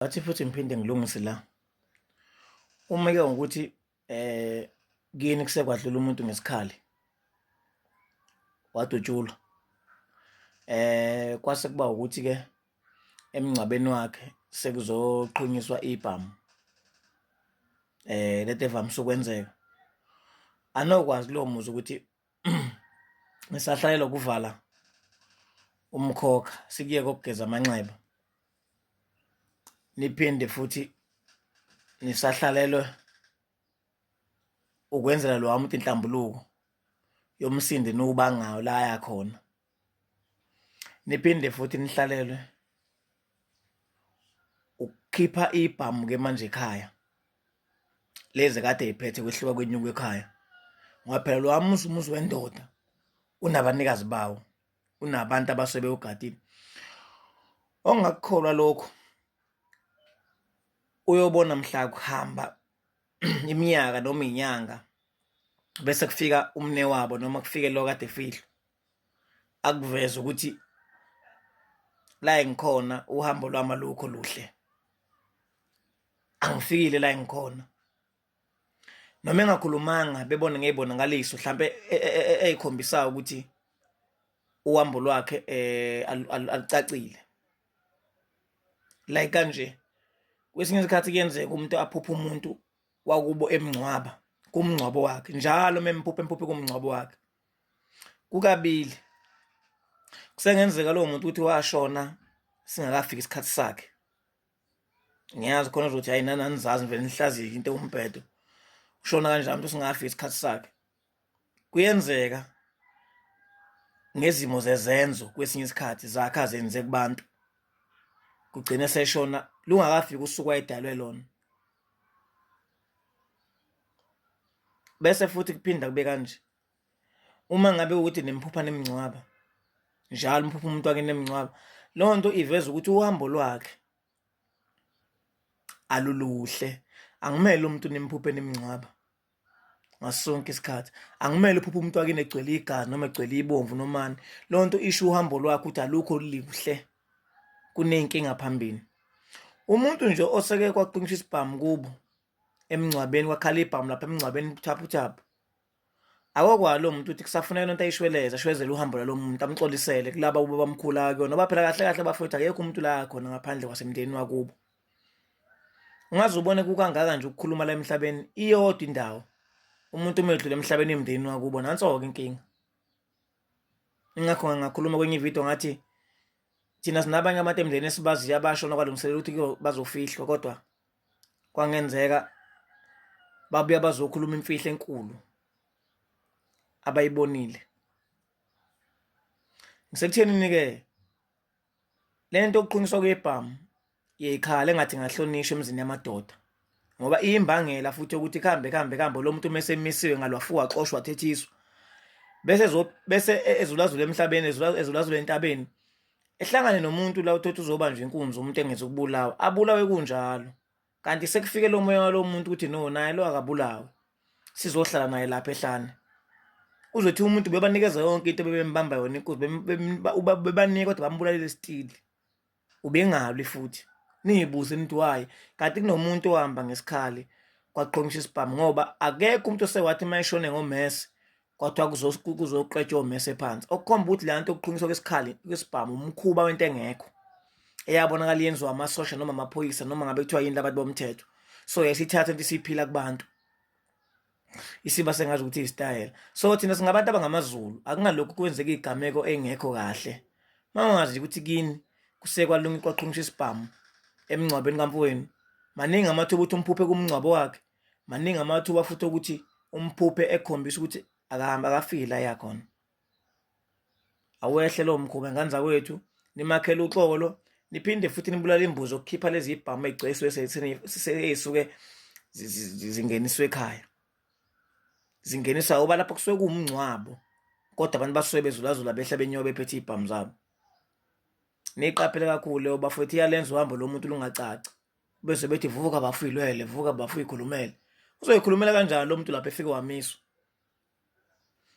Ngathi futhi ngiphinde ngilungise la. Uma ke ngokuthi kini kusekwadlula umuntu ngesikhali wadutshulwa, kwase kuba ukuthi ke emngcwabeni wakhe sekuzoqhunyiswa ibhamu, lento evamise ukwenzeka. Anokwazi lowo muzi ukuthi ngisahlalelwa ukuvala umkhokha sikuye kokugeza amanxeba, niphinde futhi nisahlalelwe ukwenzela lo muntu inhlambuluko yomsindi nubangayo la yakhona, niphinde futhi nihlalelwe ukukhipha ibhamu ke manje ekhaya lezi kade iphethe kwehluka kwenyuko ekhaya, ngoba phela lo umuzi wendoda unabanikazi bawo, unabantu abasuke bewugadile. Ongakukholwa lokho uyobona mhla kuhamba iminyaka noma inyanga bese kufika umne wabo noma kufike lo kade efihlwa akuveza ukuthi la engikhona uhambo lwami alukho luhle, angifikile la engikhona, noma engakhulumanga bebone ngey'bonakaliso hlampe ey'khombisayo ukuthi uhambo lwakhe alucacile. Like kanje kwesinye isikhathi kuyenzeka umuntu aphuphe umuntu wakubo emngcwaba kumngcwabo wakhe, njalo memphuphe kumngcwabo wakhe, kukabili. Kusengenzeka lowo muntu ukuthi washona singakafiki isikhathi sakhe. Ngiyazi khona uzothi hayi nani anizazi vele nihlazike into ewumbhedo, ushona kanjani umuntu singakafiki isikhathi sakhe. Kuyenzeka ngezimo zezenzo kwesinye isikhathi zakhe azenze kubantu kugcine seshona lungakafiki usuku ayidalwe lona. Bese futhi kuphinda kube kanje, uma ngabe ukuthi nimphupha nemngcwaba, njalo mphupha umuntu wake nemngcwaba, leyo nto iveza ukuthi uhambo lwakhe aluluhle. Angimele umuntu nimphuphe nemngcwaba ngaso sonke isikhathi, angimele uphuphe umuntu wake egcwele igazi noma egcwele ibomvu nomani. Leyo nto isho uhambo lwakhe ukuthi alukho lihle, kuney'nkinga phambili. Umuntu nje oseke kwaqiniswa isibhamu kubo emngcwabeni, kwakhala ibhamu lapha emngcwabeni buthaphuthaphu, akokwazi lo muntu ukuthi kusafuneka lento ayishweleze, ashwezele uhambo lwalo muntu, amxolisele kulaba bamkhula kuyona, ngoba phela kahle kahle bafowethu akekho umuntu la khona ngaphandle kwasemndenini wakubo. Ungaze ubone kukangaka nje ukukhuluma la emhlabeni, iyodwa indawo umuntu uma edlule emhlabeni emndenini wakubo, nanso-ke inkinga. Ingakho ngakhuluma kwenye ividiyo ngathi thina sinabanye abantu emndenini esibaziyo abashona kwalungiselela ukuthi bazofihlwa, kodwa kwangenzeka babuya bazokhuluma imfihlo enkulu abayibonile. Ngisekuthenini-ke le nto yokuqhunyiswa kwebhamu yeyikhala engathi ngahlonishwa emzini yamadoda, ngoba iyimbangela futhi yokuthi kuhambe lo muntu uma esemisiwe ngalwafuwa waxoshwa athethiswa, bese ezulazula emhlabeni, ezulazula entabeni, ehlangane nomuntu la uthothi uzobanjwa inkunzi, umuntu engeze ukubulawa, abulawe kunjalo. Kanti sekufike lo moya walo muntu ukuthi no, naye lo akabulawe, sizohlala naye lapha ehlane. Uzothi umuntu bebanikeza yonke into bebembamba yona inkunzi, bebanika kodwa bambulalele stili, ubengabi futhi. Niyibuze nithi why, kanti kunomuntu ohamba ngesikhali kwaqhonisha isibhamu, ngoba akekho umuntu osewathi mayeshone ngomese kwathiwa kuzoqetshwa omese phansi, okukhomba ukuthi le nto yokuqhunyiswa kwesibhamu umkhuba wento engekho eyabonakala yenziwa amasosha noma amaphoyisa noma ngabe kuthiwa yini labantu bomthetho. So yasithatha into isiphila kubantu, isiba sengazi ukuthi isitayela. So thina singabantu abangamaZulu, akungalokhu kwenzeka igameko engekho kahle. Mangazi ukuthi kini kusekwalunga kwaqhunyiswa isibhamu emngcwabeni kamfowenu, maningi amathuba ukuthi umphuphe kumngcwabo wakhe, maningi amathuba futhi ukuthi umphuphe ekhombisa ukuthi akafiki la yakhona. Awehle lo mkhuba ngane zakwethu, nimakhele uxolo, niphinde futhi nibulale imbuzi okukhipha lezi ibhamu ey'gcwele ey'suke zingeniswe ekhaya, zingeniswa uba lapho kusuke kuwumngcwabo, kodwa abantu basuke bezulazula behla benyoba bephethe ibhamu zabo. Niyiqaphele kakhulu leyo bafowethu, iyalenza uhambo lo muntu lungacaci, bese bethi vuka bafu ilwele, vuka bafu ikhulumele. Uzoyikhulumela kanjani lo muntu lapho efike wamiswa?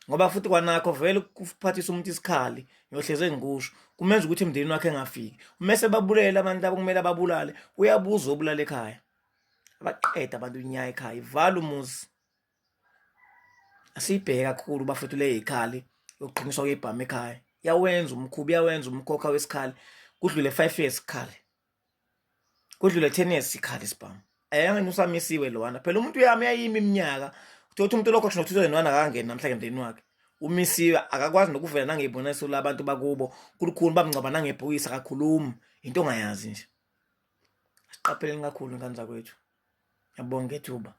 ngoba futhi kwanakho vele kuphathisa umuntu isikhali ngiyohleze ngikusho kumenza ukuthi emndenini wakhe engafiki umese babulela abantu labo kumele ababulale uyabuza obulala ekhaya abaqeda abantu inyaya ekhaya ivala umuzi asibheke kakhulu bafethu le yikhali yokuqiniswa kwebhamu ekhaya yawenza umkhubi yawenza umkhokha wesikhali kudlule 5 years sikhali kudlule 10 years sikhali sibhamu ayangeni usamisiwe lwana phela umuntu yami yayimi iminyaka uthi umuntu lokho kusho 2001 akangena namhlanje emndenini wakhe umisiwe akakwazi nokuvela nangeboniso labantu bakubo kulukhulu bamngcaba nangebhokisi akakhulumi into ongayazi nje asiqapheleni kakhulu ingane zakwethu yabonga ethuba